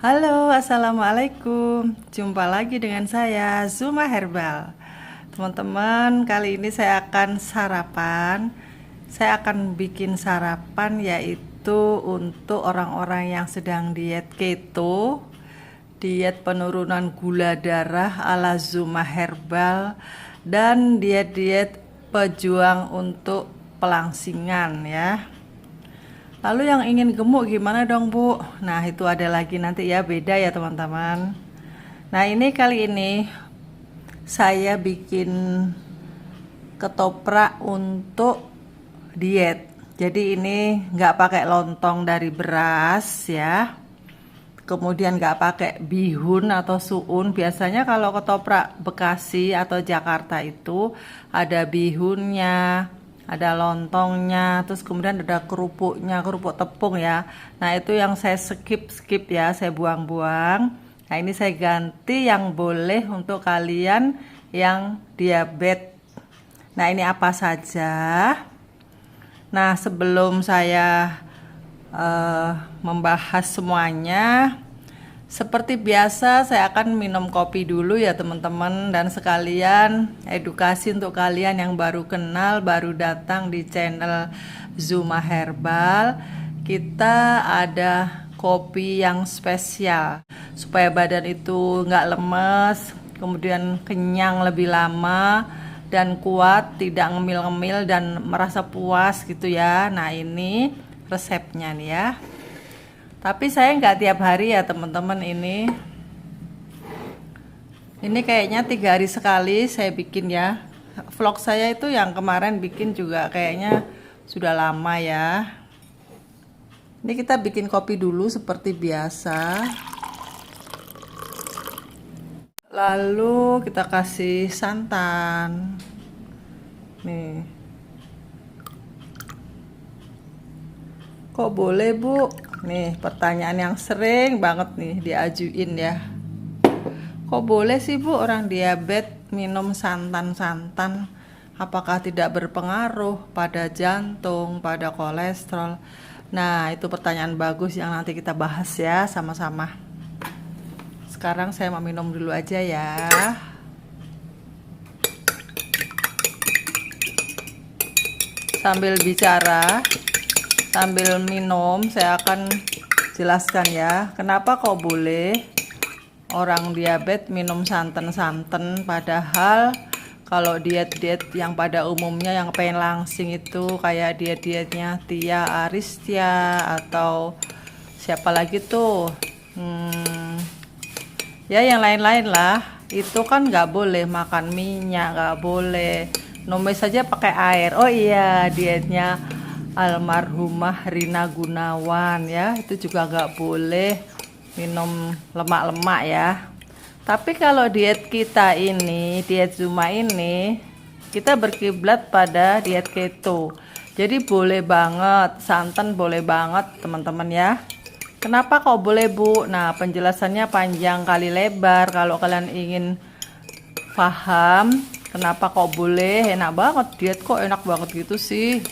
Halo, assalamualaikum. Jumpa lagi dengan saya, Zuma Herbal. Teman-teman, kali ini saya akan sarapan. Saya akan bikin sarapan yaitu untuk orang-orang yang sedang diet keto, diet penurunan gula darah ala Zuma Herbal, dan diet-diet pejuang untuk pelangsingan ya. Lalu yang ingin gemuk gimana dong Bu? Nah itu ada lagi nanti ya, beda ya teman-teman. Nah ini kali ini saya bikin ketoprak untuk diet. Jadi ini nggak pakai lontong dari beras ya. Kemudian nggak pakai bihun atau suun. Biasanya kalau ketoprak Bekasi atau Jakarta itu ada bihunnya, ada lontongnya, terus kemudian ada kerupuknya, kerupuk tepung ya. Nah itu yang saya skip ya, saya buang-buang. Nah ini saya ganti yang boleh untuk kalian yang diabetes. Nah ini apa saja. Nah sebelum saya membahas semuanya, seperti biasa saya akan minum kopi dulu ya teman-teman, dan sekalian edukasi untuk kalian yang baru kenal, baru datang di channel Zuma Herbal. Kita ada kopi yang spesial supaya badan itu nggak lemes, kemudian kenyang lebih lama dan kuat, tidak ngemil-ngemil dan merasa puas gitu ya. Nah ini resepnya nih ya, tapi saya nggak tiap hari ya teman-teman. Ini kayaknya 3 hari sekali saya bikin ya. Vlog saya itu yang kemarin bikin juga kayaknya sudah lama ya. Ini kita bikin kopi dulu seperti biasa, lalu kita kasih santan nih. Kok boleh Bu? Nih pertanyaan yang sering banget nih diajuin ya. Kok boleh sih Bu orang diabetes minum santan-santan? Apakah tidak berpengaruh pada jantung, pada kolesterol? Nah itu pertanyaan bagus yang nanti kita bahas ya sama-sama. Sekarang saya mau minum dulu aja ya. Sambil bicara, sambil minum, saya akan jelaskan ya, kenapa kok boleh orang diabetes minum santan-santan, padahal kalau diet-diet yang pada umumnya yang pengen langsing itu kayak diet-dietnya Tia Aristia atau siapa lagi tuh, ya yang lain-lain lah, itu kan nggak boleh makan minyak, nggak boleh numis saja pakai air. Oh iya, dietnya almarhumah Rina Gunawan ya, itu juga nggak boleh minum lemak-lemak ya. Tapi kalau diet kita ini, diet Zuma ini, kita berkiblat pada diet keto. Jadi boleh banget, santan boleh banget teman-teman ya. Kenapa kok boleh Bu? Nah penjelasannya panjang kali lebar. Kalau kalian ingin paham kenapa kok boleh, enak banget, diet kok enak banget gitu sih.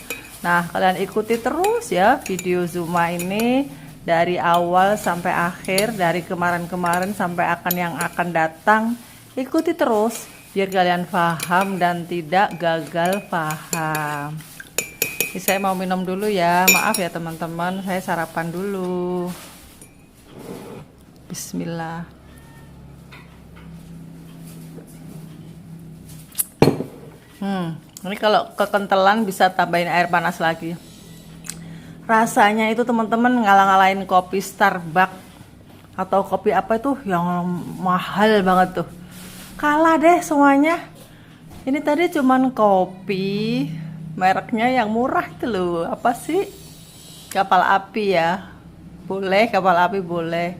Nah kalian ikuti terus ya video Zuma ini dari awal sampai akhir, dari kemarin-kemarin sampai yang akan datang. Ikuti terus biar kalian paham dan tidak gagal paham. Ini saya mau minum dulu ya, maaf ya teman-teman, saya sarapan dulu. Bismillah. Ini kalau kekentalan bisa tambahin air panas lagi. Rasanya itu teman-teman ngalah-ngalahin kopi Starbucks atau kopi apa itu yang mahal banget tuh. Kalah deh semuanya. Ini tadi cuman kopi mereknya yang murah itu loh. Apa sih? Kapal api ya. Boleh kapal api boleh.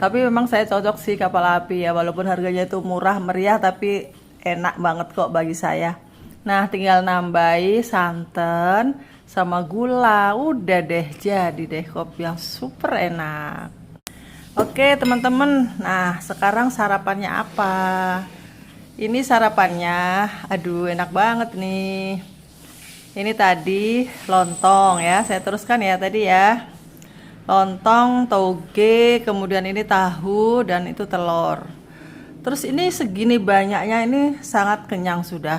Tapi memang saya cocok sih kapal api ya, walaupun harganya itu murah meriah tapi enak banget kok bagi saya. Nah tinggal nambahi santan sama gula, udah deh jadi deh kopi yang super enak. Oke teman-teman, nah sekarang sarapannya apa? Ini sarapannya, aduh enak banget nih. Ini tadi lontong ya, saya teruskan ya tadi ya. lontong, toge, kemudian ini tahu dan itu telur. Terus ini segini banyaknya, ini sangat kenyang sudah.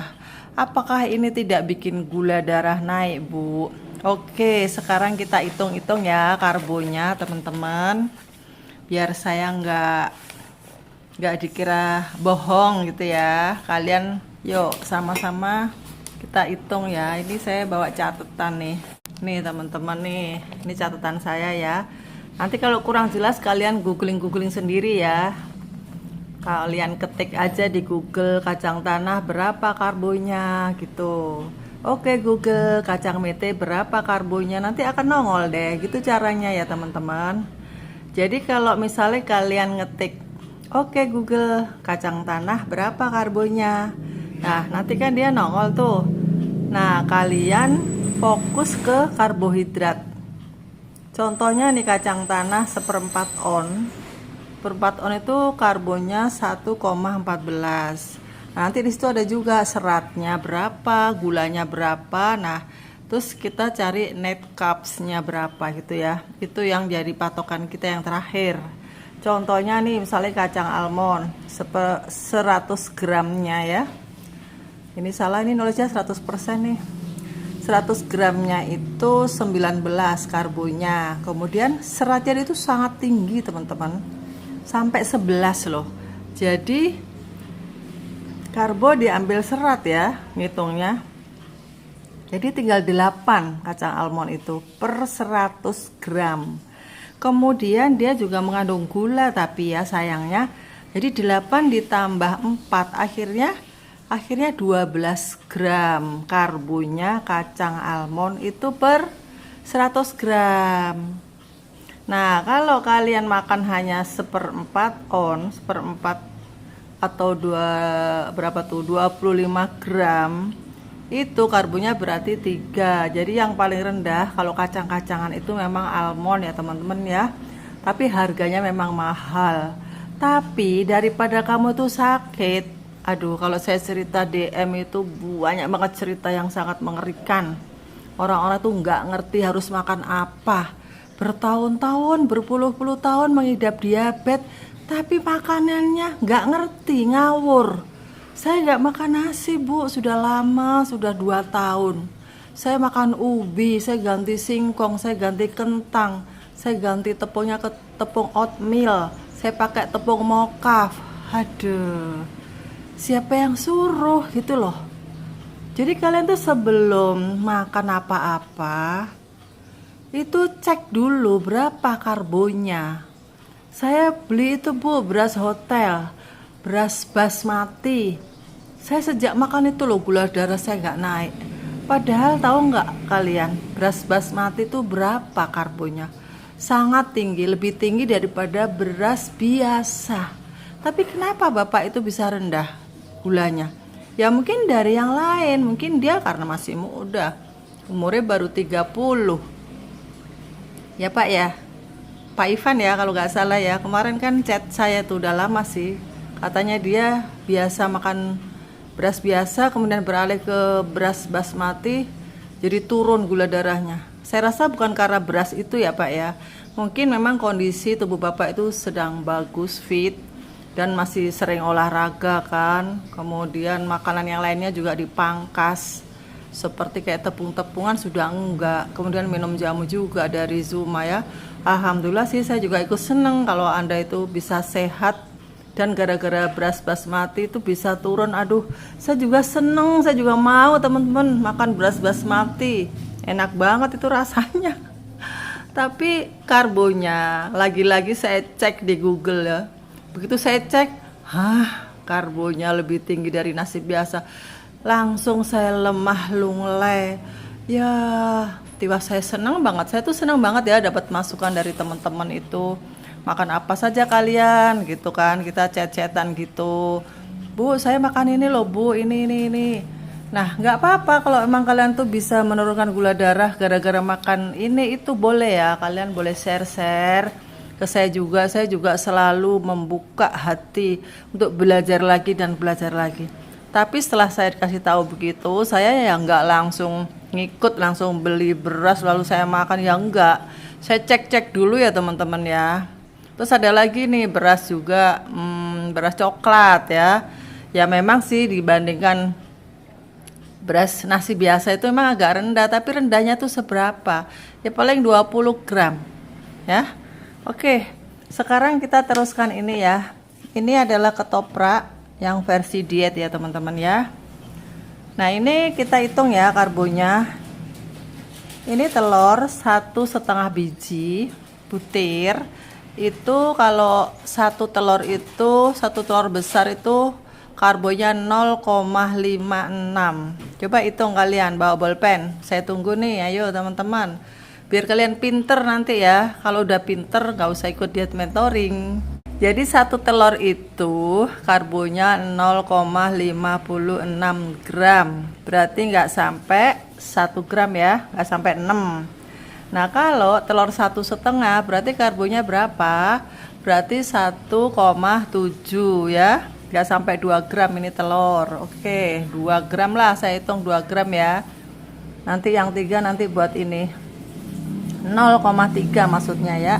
Apakah ini tidak bikin gula darah naik, Bu? Oke, sekarang kita hitung-hitung ya karbonya, teman-teman. Biar saya nggak dikira bohong gitu ya. Kalian yuk sama-sama kita hitung ya. Ini saya bawa catatan nih. Nih teman-teman nih, ini catatan saya ya. Nanti kalau kurang jelas kalian googling sendiri ya. Kalian ketik aja di Google kacang tanah berapa karbonya gitu. Oke Google kacang mete berapa karbonya, nanti akan nongol deh. Gitu caranya ya teman-teman. Jadi kalau misalnya kalian ngetik oke Google kacang tanah berapa karbonya, nah nanti kan dia nongol tuh. Nah kalian fokus ke karbohidrat. Contohnya nih kacang tanah 1/4 on. 1/4 on itu karbonnya 1,14. Nanti di situ ada juga seratnya berapa, gulanya berapa. Nah, terus kita cari net carbs-nya berapa gitu ya. Itu yang jadi patokan kita yang terakhir. Contohnya nih misalnya kacang almond 100 gramnya ya. Ini salah, ini nulisnya 100% nih. 100 gramnya itu 19 karbonnya. Kemudian seratnya itu sangat tinggi teman-teman, sampai 11 loh. Jadi karbo diambil serat ya ngitungnya. Jadi tinggal 8 kacang almond itu per 100 gram. Kemudian dia juga mengandung gula tapi ya sayangnya. Jadi 8 ditambah 4 akhirnya 12 gram karbonya kacang almond itu per 100 gram. Nah, kalau kalian makan hanya 1/4 on, 1/4 atau 25 gram, itu karbonya berarti 3. Jadi yang paling rendah kalau kacang-kacangan itu memang almond ya teman-teman ya. Tapi harganya memang mahal. Tapi daripada kamu tuh sakit, aduh kalau saya cerita DM itu banyak banget cerita yang sangat mengerikan. Orang-orang tuh nggak ngerti harus makan apa. Bertahun-tahun, berpuluh-puluh tahun mengidap diabetes, tapi makanannya nggak ngerti, ngawur. Saya nggak makan nasi Bu, sudah lama, sudah 2 tahun. Saya makan ubi, saya ganti singkong, saya ganti kentang, saya ganti tepungnya ke tepung oatmeal, saya pakai tepung mokaf. Aduh, siapa yang suruh gitu loh. Jadi kalian tuh sebelum makan apa-apa itu cek dulu berapa karbonya. Saya beli itu Bu, beras hotel, beras basmati. Saya sejak makan itu loh gula darah saya nggak naik. Padahal tahu nggak kalian, beras basmati itu berapa karbonya? Sangat tinggi, lebih tinggi daripada beras biasa. Tapi kenapa Bapak itu bisa rendah gulanya? Ya mungkin dari yang lain, mungkin dia karena masih muda, umurnya baru 30. Ya Pak ya, Pak Ivan ya kalau nggak salah ya. Kemarin kan chat saya tuh udah lama sih. Katanya dia biasa makan beras biasa kemudian beralih ke beras basmati, jadi turun gula darahnya. Saya rasa bukan karena beras itu ya Pak ya. Mungkin memang kondisi tubuh Bapak itu sedang bagus, fit, dan masih sering olahraga kan. Kemudian makanan yang lainnya juga dipangkas. Seperti kayak tepung-tepungan sudah enggak. Kemudian minum jamu juga dari Zuma ya. Alhamdulillah sih saya juga ikut seneng kalau Anda itu bisa sehat. Dan gara-gara beras basmati itu bisa turun. Aduh, saya juga seneng, saya juga mau teman-teman makan beras basmati. Enak banget itu rasanya. Tapi karbonya, lagi-lagi saya cek di Google ya. Begitu saya cek, karbonya lebih tinggi dari nasi biasa. Langsung saya lemah lunglai. Ya, tiba saya senang banget. Saya tuh senang banget ya dapat masukan dari teman-teman itu. Makan apa saja kalian gitu kan. Kita chat-chatan gitu. Bu, saya makan ini loh Bu, ini. Nah, nggak apa-apa kalau emang kalian tuh bisa menurunkan gula darah gara-gara makan ini, itu boleh ya. Kalian boleh share-share ke saya juga. Saya juga selalu membuka hati untuk belajar lagi dan belajar lagi. Tapi setelah saya kasih tahu begitu, saya ya nggak langsung ngikut, langsung beli beras lalu saya makan, ya enggak. Saya cek-cek dulu ya teman-teman ya. Terus ada lagi nih beras juga, beras coklat ya. Ya memang sih dibandingkan beras nasi biasa itu memang agak rendah, tapi rendahnya tuh seberapa? Ya paling 20 gram ya. Oke, sekarang kita teruskan ini ya. Ini adalah ketoprak yang versi diet ya teman-teman ya. Nah ini kita hitung ya karbonnya. Ini telur 1,5 biji butir. Itu kalau satu telur besar itu karbonnya 0,56. Coba hitung kalian, bawa bolpen. Saya tunggu nih, ayo teman-teman. Biar kalian pinter nanti ya. Kalau udah pinter nggak usah ikut diet mentoring. Jadi satu telur itu karbonnya 0,56 gram. Berarti nggak sampai 1 gram ya, nggak sampai 6. Nah kalau telur 1,5 berarti karbonnya berapa? Berarti 1,7 ya, nggak sampai 2 gram ini telur. Oke, 2 gram lah, saya hitung 2 gram ya. Nanti yang 3 nanti buat ini 0,3 maksudnya ya.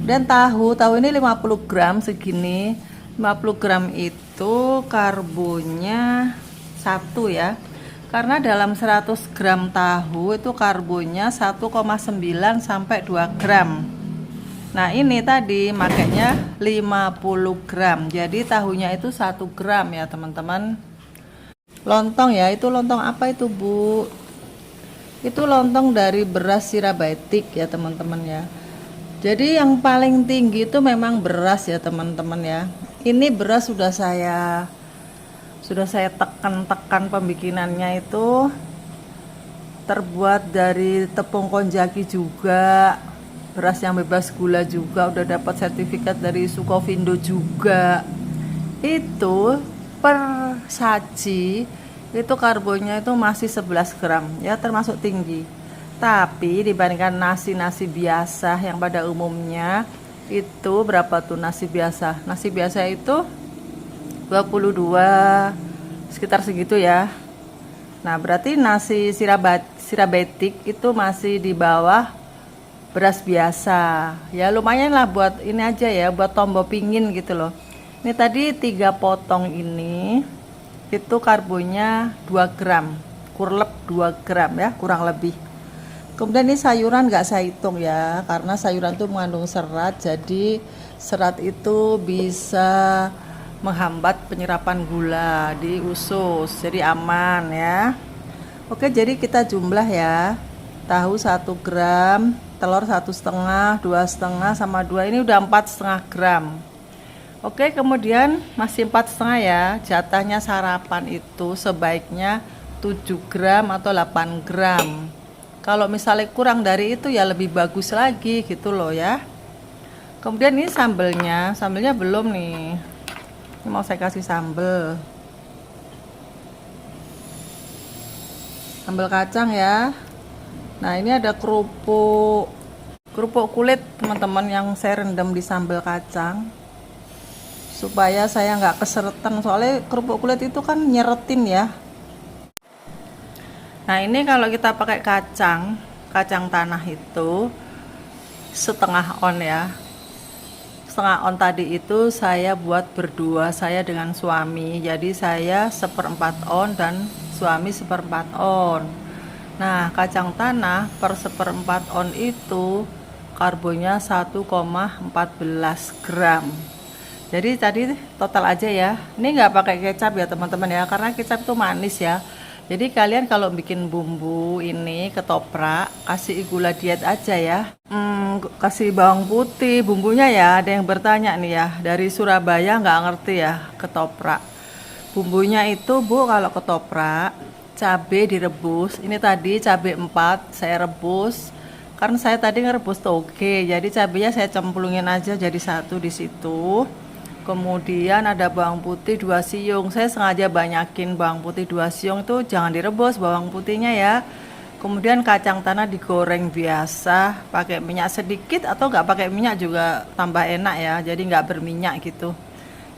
Dan tahu ini 50 gram segini. 50 gram itu karbonnya 1 ya. Karena dalam 100 gram tahu itu karbonnya 1,9 sampai 2 gram. Nah ini tadi makanya 50 gram. Jadi tahunya itu 1 gram ya teman-teman. Lontong ya, itu lontong apa itu Bu? Itu lontong dari beras sirabatik ya teman-teman ya. Jadi yang paling tinggi itu memang beras ya teman-teman ya. Ini beras sudah saya tekan-tekan pembikinannya itu terbuat dari tepung konjaki juga, beras yang bebas gula juga, udah dapat sertifikat dari Sukovindo juga. Itu per saji itu karbonnya itu masih 11 gram ya, termasuk tinggi. Tapi dibandingkan nasi-nasi biasa yang pada umumnya itu berapa tuh nasi biasa? Nasi biasa itu 22, sekitar segitu ya. Nah berarti nasi sirabatik itu masih di bawah beras biasa ya. Lumayan lah buat ini aja ya, buat tombol pingin gitu loh. Ini tadi 3 potong ini itu karbonnya 2 gram, kurlep 2 gram ya, kurang lebih. Kemudian ini sayuran nggak saya hitung ya, karena sayuran itu mengandung serat, jadi serat itu bisa menghambat penyerapan gula di usus, jadi aman ya. Oke, jadi kita jumlah ya. Tahu 1 gram, telur 1,5, 2,5 sama 2 ini udah 4,5 gram. Oke, kemudian masih 4,5 ya. Jatahnya sarapan itu sebaiknya 7 gram atau 8 gram. Kalau misalnya kurang dari itu ya lebih bagus lagi gitu loh ya. Kemudian ini sambelnya belum nih. Ini mau saya kasih sambel kacang ya. Nah ini ada kerupuk kulit teman-teman yang saya rendam di sambal kacang supaya saya nggak keseretan, soalnya kerupuk kulit itu kan nyeretin ya. Nah ini kalau kita pakai kacang tanah itu setengah on ya. Setengah on tadi itu saya buat berdua, saya dengan suami. Jadi saya 1/4 on dan suami 1/4 on. Nah kacang tanah per 1/4 on itu karbonnya 1,14 gram. Jadi tadi total aja ya. Ini nggak pakai kecap ya teman-teman ya, karena kecap itu manis ya. Jadi kalian kalau bikin bumbu ini ketoprak, kasih gula diet aja ya. Kasih bawang putih bumbunya ya. Ada yang bertanya nih ya, dari Surabaya nggak ngerti ya ketoprak. Bumbunya itu Bu, kalau ketoprak cabai direbus. Ini tadi cabai 4 saya rebus. Karena saya tadi ngerebus toge, jadi cabainya saya cemplungin aja jadi satu di situ. Kemudian ada bawang putih 2 siung. Saya sengaja banyakin bawang putih 2 siung, itu jangan direbus bawang putihnya ya. Kemudian kacang tanah digoreng biasa, pakai minyak sedikit atau nggak pakai minyak juga tambah enak ya. Jadi nggak berminyak gitu.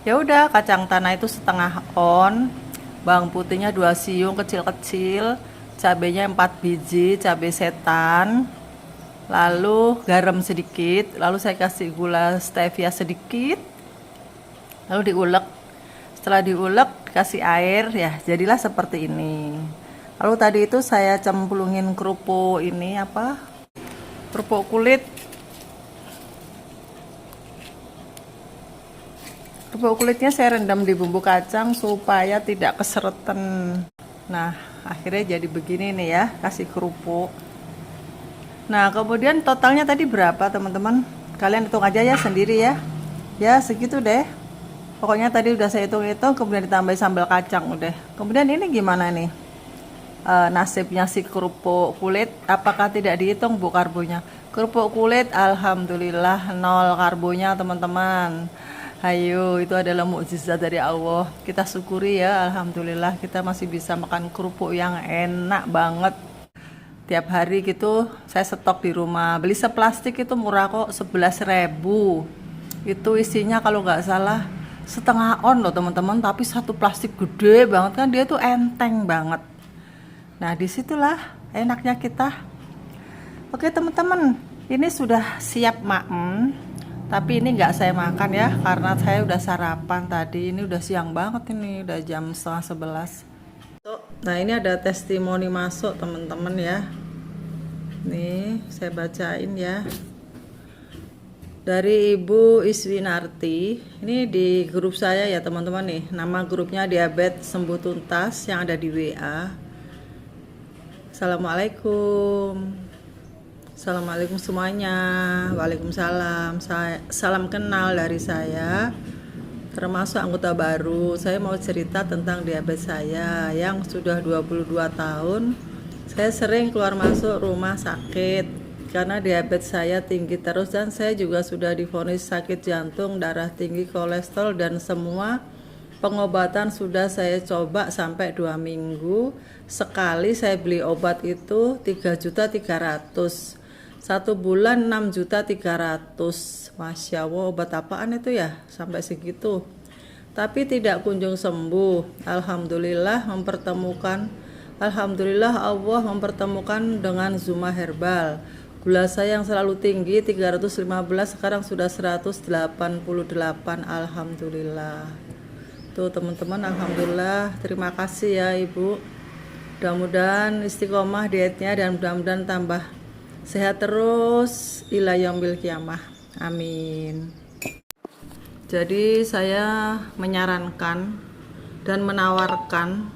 Ya udah, kacang tanah itu setengah on, bawang putihnya 2 siung kecil-kecil, cabenya 4 biji, cabai setan. lalu garam sedikit, lalu saya kasih gula stevia sedikit, lalu diulek. Setelah diulek kasih air ya, jadilah seperti ini. Lalu tadi itu saya cemplungin kerupuk ini apa, kerupuk kulit. Kerupuk kulitnya saya rendam di bumbu kacang supaya tidak keseretan. Nah, akhirnya jadi begini nih ya, kasih kerupuk. Nah, kemudian totalnya tadi berapa teman-teman? Kalian hitung aja ya sendiri ya. Ya, segitu deh. Pokoknya tadi udah saya hitung-hitung, kemudian ditambahin sambal kacang udah. Kemudian ini gimana nih? Nasibnya si kerupuk kulit, apakah tidak dihitung Bu karbonya? Kerupuk kulit alhamdulillah 0 karbonya teman-teman. Ayo, itu adalah mukjizat dari Allah. Kita syukuri ya, alhamdulillah kita masih bisa makan kerupuk yang enak banget. Tiap hari gitu saya stok di rumah. Beli seplastik itu murah kok, 11.000. Itu isinya kalau nggak salah setengah on loh teman-teman, tapi satu plastik gede banget kan, dia tuh enteng banget. Nah, disitulah enaknya kita. Oke teman-teman, ini sudah siap makan. Tapi ini nggak saya makan ya, karena saya udah sarapan tadi. Ini udah siang banget, ini udah jam setengah 11. Nah, ini ada testimoni masuk teman-teman ya. Nih saya bacain ya, dari Ibu Iswinarti. Ini di grup saya ya teman-teman nih. Nama grupnya Diabetes Sembuh Tuntas yang ada di WA. Assalamualaikum. Assalamualaikum semuanya. Waalaikumsalam. Salam kenal dari saya, termasuk anggota baru. Saya mau cerita tentang diabetes saya yang sudah 22 tahun. Saya sering keluar masuk rumah sakit karena diabetes saya tinggi terus, dan saya juga sudah divonis sakit jantung, darah tinggi, kolesterol, dan semua pengobatan sudah saya coba sampai 2 minggu. Sekali saya beli obat itu 3.300.000. 1 bulan 6.300.000. Masya Allah, obat apaan itu ya sampai segitu? Tapi tidak kunjung sembuh. Alhamdulillah Allah mempertemukan dengan Zuma Herbal. Gula saya yang selalu tinggi 315 sekarang sudah 188. Alhamdulillah. Tuh teman-teman, alhamdulillah. Terima kasih ya Ibu. Mudah-mudahan istiqomah dietnya dan mudah-mudahan tambah sehat terus ila yaumil qiyamah. Amin. Jadi saya menyarankan dan menawarkan,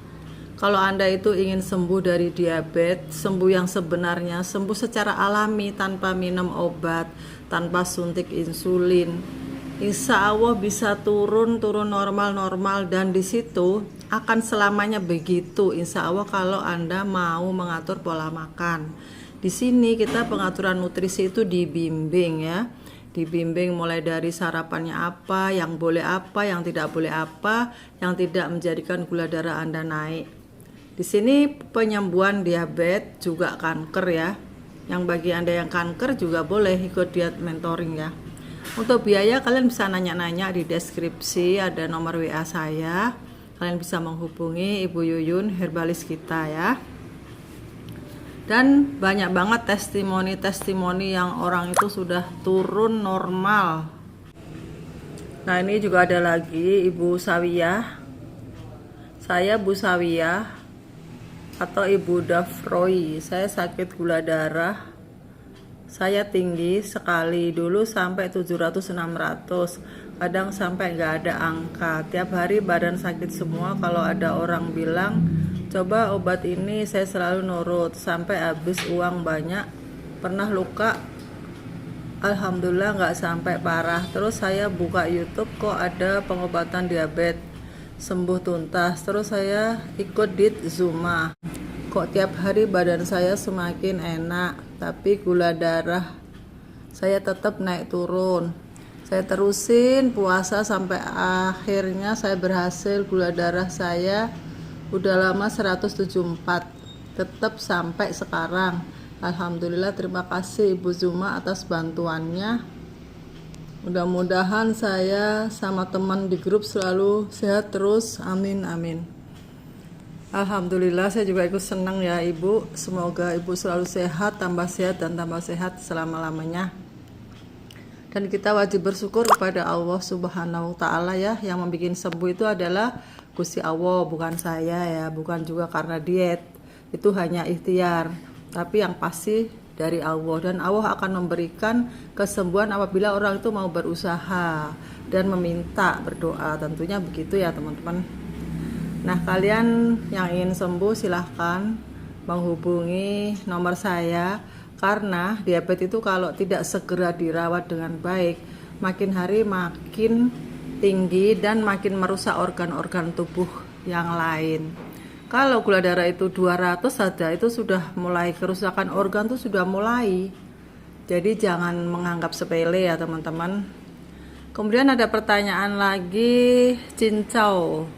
kalau Anda itu ingin sembuh dari diabetes, sembuh yang sebenarnya, sembuh secara alami tanpa minum obat, tanpa suntik insulin, insya Allah bisa turun normal, dan di situ akan selamanya begitu insya Allah kalau Anda mau mengatur pola makan. Di sini kita pengaturan nutrisi itu dibimbing ya. Dibimbing mulai dari sarapannya apa, yang boleh apa, yang tidak boleh apa, yang tidak menjadikan gula darah Anda naik. Di sini penyembuhan diabetes juga kanker ya. Yang bagi Anda yang kanker juga boleh ikut diet mentoring ya. Untuk biaya kalian bisa nanya-nanya di deskripsi, ada nomor WA saya. Kalian bisa menghubungi Ibu Yuyun, herbalis kita ya. Dan banyak banget testimoni yang orang itu sudah turun normal. Nah, ini juga ada lagi Ibu Sawiyah. Saya Bu Sawiyah atau Ibu Dafroy. Saya sakit gula darah. Saya tinggi sekali, dulu sampai 700-600. Kadang sampai nggak ada angka. Tiap hari badan sakit semua. Kalau ada orang bilang coba obat ini, saya selalu nurut sampai habis uang banyak. Pernah luka, alhamdulillah nggak sampai parah. Terus saya buka YouTube, kok ada pengobatan diabetes sembuh tuntas. Terus saya ikut diet Zuma. Kok tiap hari badan saya semakin enak, tapi gula darah saya tetap naik turun. Saya terusin puasa sampai akhirnya saya berhasil, gula darah saya udah lama 174, tetap sampai sekarang. Alhamdulillah, terima kasih Ibu Zuma atas bantuannya. Mudah-mudahan saya sama teman di grup selalu sehat terus, amin amin. Alhamdulillah, saya juga ikut senang ya Ibu. Semoga Ibu selalu sehat, tambah sehat dan tambah sehat selama-lamanya. Dan kita wajib bersyukur kepada Allah Subhanahu wa Ta'ala ya. Yang membuat sembuh itu adalah Gusti Allah, bukan saya ya, bukan juga karena diet. Itu hanya ikhtiar, tapi yang pasti dari Allah. Dan Allah akan memberikan kesembuhan apabila orang itu mau berusaha dan meminta, berdoa. Tentunya begitu ya teman-teman. Nah, kalian yang ingin sembuh silahkan menghubungi nomor saya, karena diabetes itu kalau tidak segera dirawat dengan baik, makin hari makin tinggi dan makin merusak organ-organ tubuh yang lain. Kalau gula darah itu 200 saja, itu sudah mulai kerusakan organ, tuh sudah mulai. Jadi jangan menganggap sepele ya teman-teman. Kemudian ada pertanyaan lagi, cincau.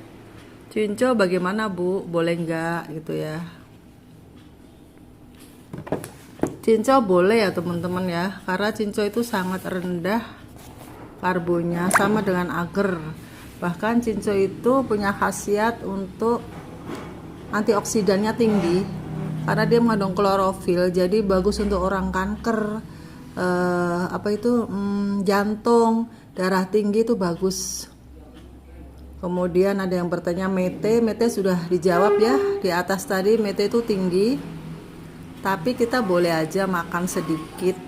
Cincau bagaimana Bu? Boleh nggak gitu ya? Cincau boleh ya teman-teman ya, karena cincau itu sangat rendah karbonnya, sama dengan agar. Bahkan cincau itu punya khasiat untuk antioksidannya tinggi, karena dia mengandung klorofil, jadi bagus untuk orang kanker, jantung, darah tinggi itu bagus. Kemudian ada yang bertanya mete sudah dijawab ya di atas tadi. Mete itu tinggi, tapi kita boleh aja makan sedikit,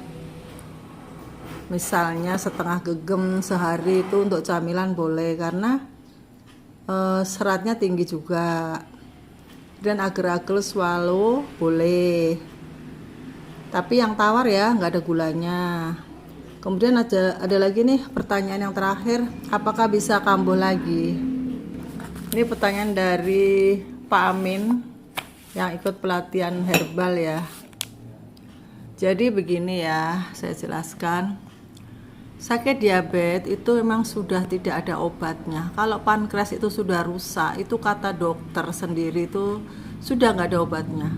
misalnya setengah gegem sehari, itu untuk camilan boleh, karena seratnya tinggi juga. Dan agar-agar swallow boleh, tapi yang tawar ya, nggak ada gulanya. Kemudian ada lagi nih pertanyaan yang terakhir, apakah bisa kambuh lagi? Ini pertanyaan dari Pak Amin yang ikut pelatihan herbal ya. Jadi begini ya, saya jelaskan. Sakit diabetes itu memang sudah tidak ada obatnya. Kalau pankreas itu sudah rusak, itu kata dokter sendiri itu sudah nggak ada obatnya.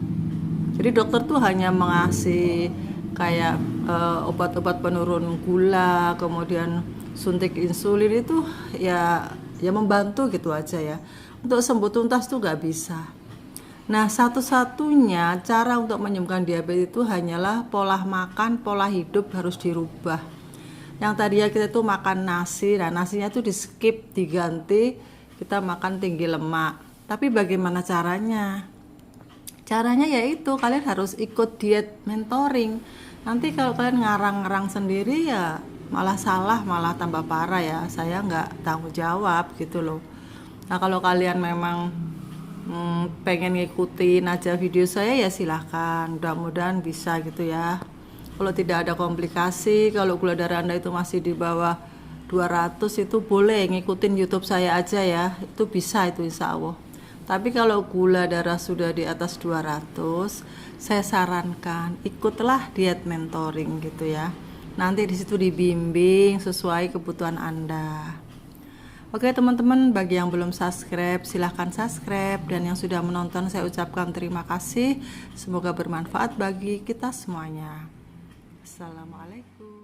Jadi dokter tuh hanya mengasih kayak obat-obat penurun gula, kemudian suntik insulin, itu ya membantu gitu aja ya. Untuk sembuh tuntas tuh nggak bisa. Nah, satu-satunya cara untuk menyembuhkan diabetes itu hanyalah pola makan, pola hidup harus dirubah. Yang tadi ya kita tuh makan nasi, nah nasinya tuh di skip, diganti kita makan tinggi lemak. Tapi bagaimana caranya? Caranya yaitu kalian harus ikut diet mentoring. Nanti kalau kalian ngarang-ngarang sendiri ya malah salah, malah tambah parah ya. Saya nggak tanggung jawab gitu loh. Nah, kalau kalian memang pengen ngikutin aja video saya ya silahkan. Mudah-mudahan bisa gitu ya. Kalau tidak ada komplikasi, kalau gula darah Anda itu masih di bawah 200, itu boleh ngikutin YouTube saya aja ya. Itu bisa itu insya Allah. Tapi kalau gula darah sudah di atas 200, saya sarankan ikutlah diet mentoring gitu ya. Nanti di situ dibimbing sesuai kebutuhan Anda. Oke teman-teman, bagi yang belum subscribe silahkan subscribe, dan yang sudah menonton saya ucapkan terima kasih. Semoga bermanfaat bagi kita semuanya. Assalamualaikum.